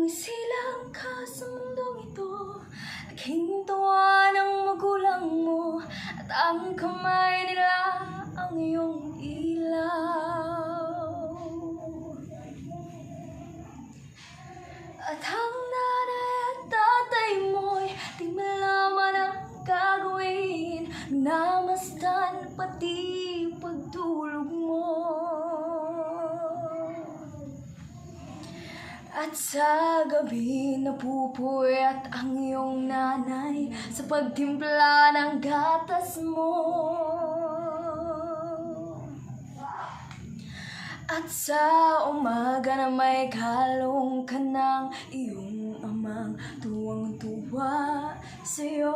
Sumisilang ka sa mundong ito, naghintuan ang magulang mo, at ang kamay nila ang iyong ilaw. At ang nanay at tatay mo'y di malaman ang gagawin, namasdan pati pagtulog mo. At sa gabi napupuyat ang iyong nanay sa pagtimpla ng gatas mo. At sa umaga na may kalong ka ng iyong amang tuwang-tuwa sa'yo.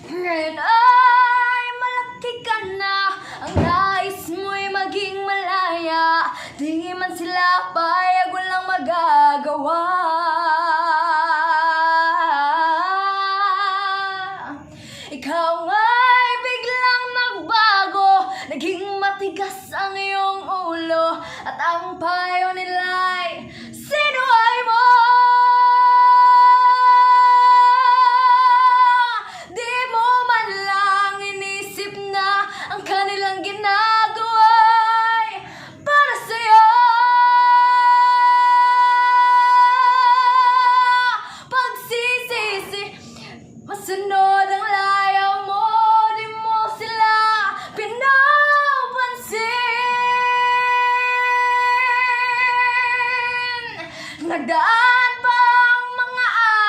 Ngayon ay malaki ka na, ang nais mo'y maging malaya, di man sila payag, walang magagawa. Ikaw ay biglang nagbago, naging matigas ang iyong ulo, at ang payo nila'y sinuway mo. Di mo man lang inisip na ang kanilang ginagawa'y para sa'yo. Pagsisisi, masunod ang layaw mo, di mo sila pinapansin. Nagdaan pa ang mga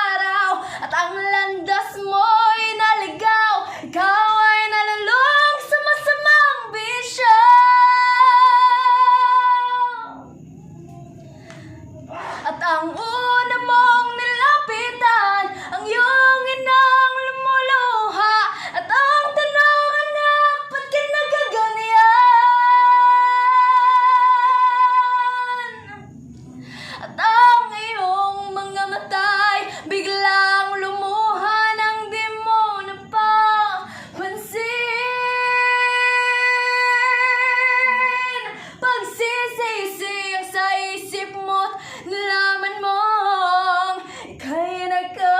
araw, at ang landas mo'y naligaw. Ikaw ay nalulung sa masamang bisyo. At ang una mong nilapitan, ang iyong inang lumuluha, at ang tanong, anak, ba't ka nagaganyan? At ang iyong mga mata'y biglang lumuha nang di mo napapansin. Pagsisisi ang sa isip mo't nalaman mong ika'y nagkamali.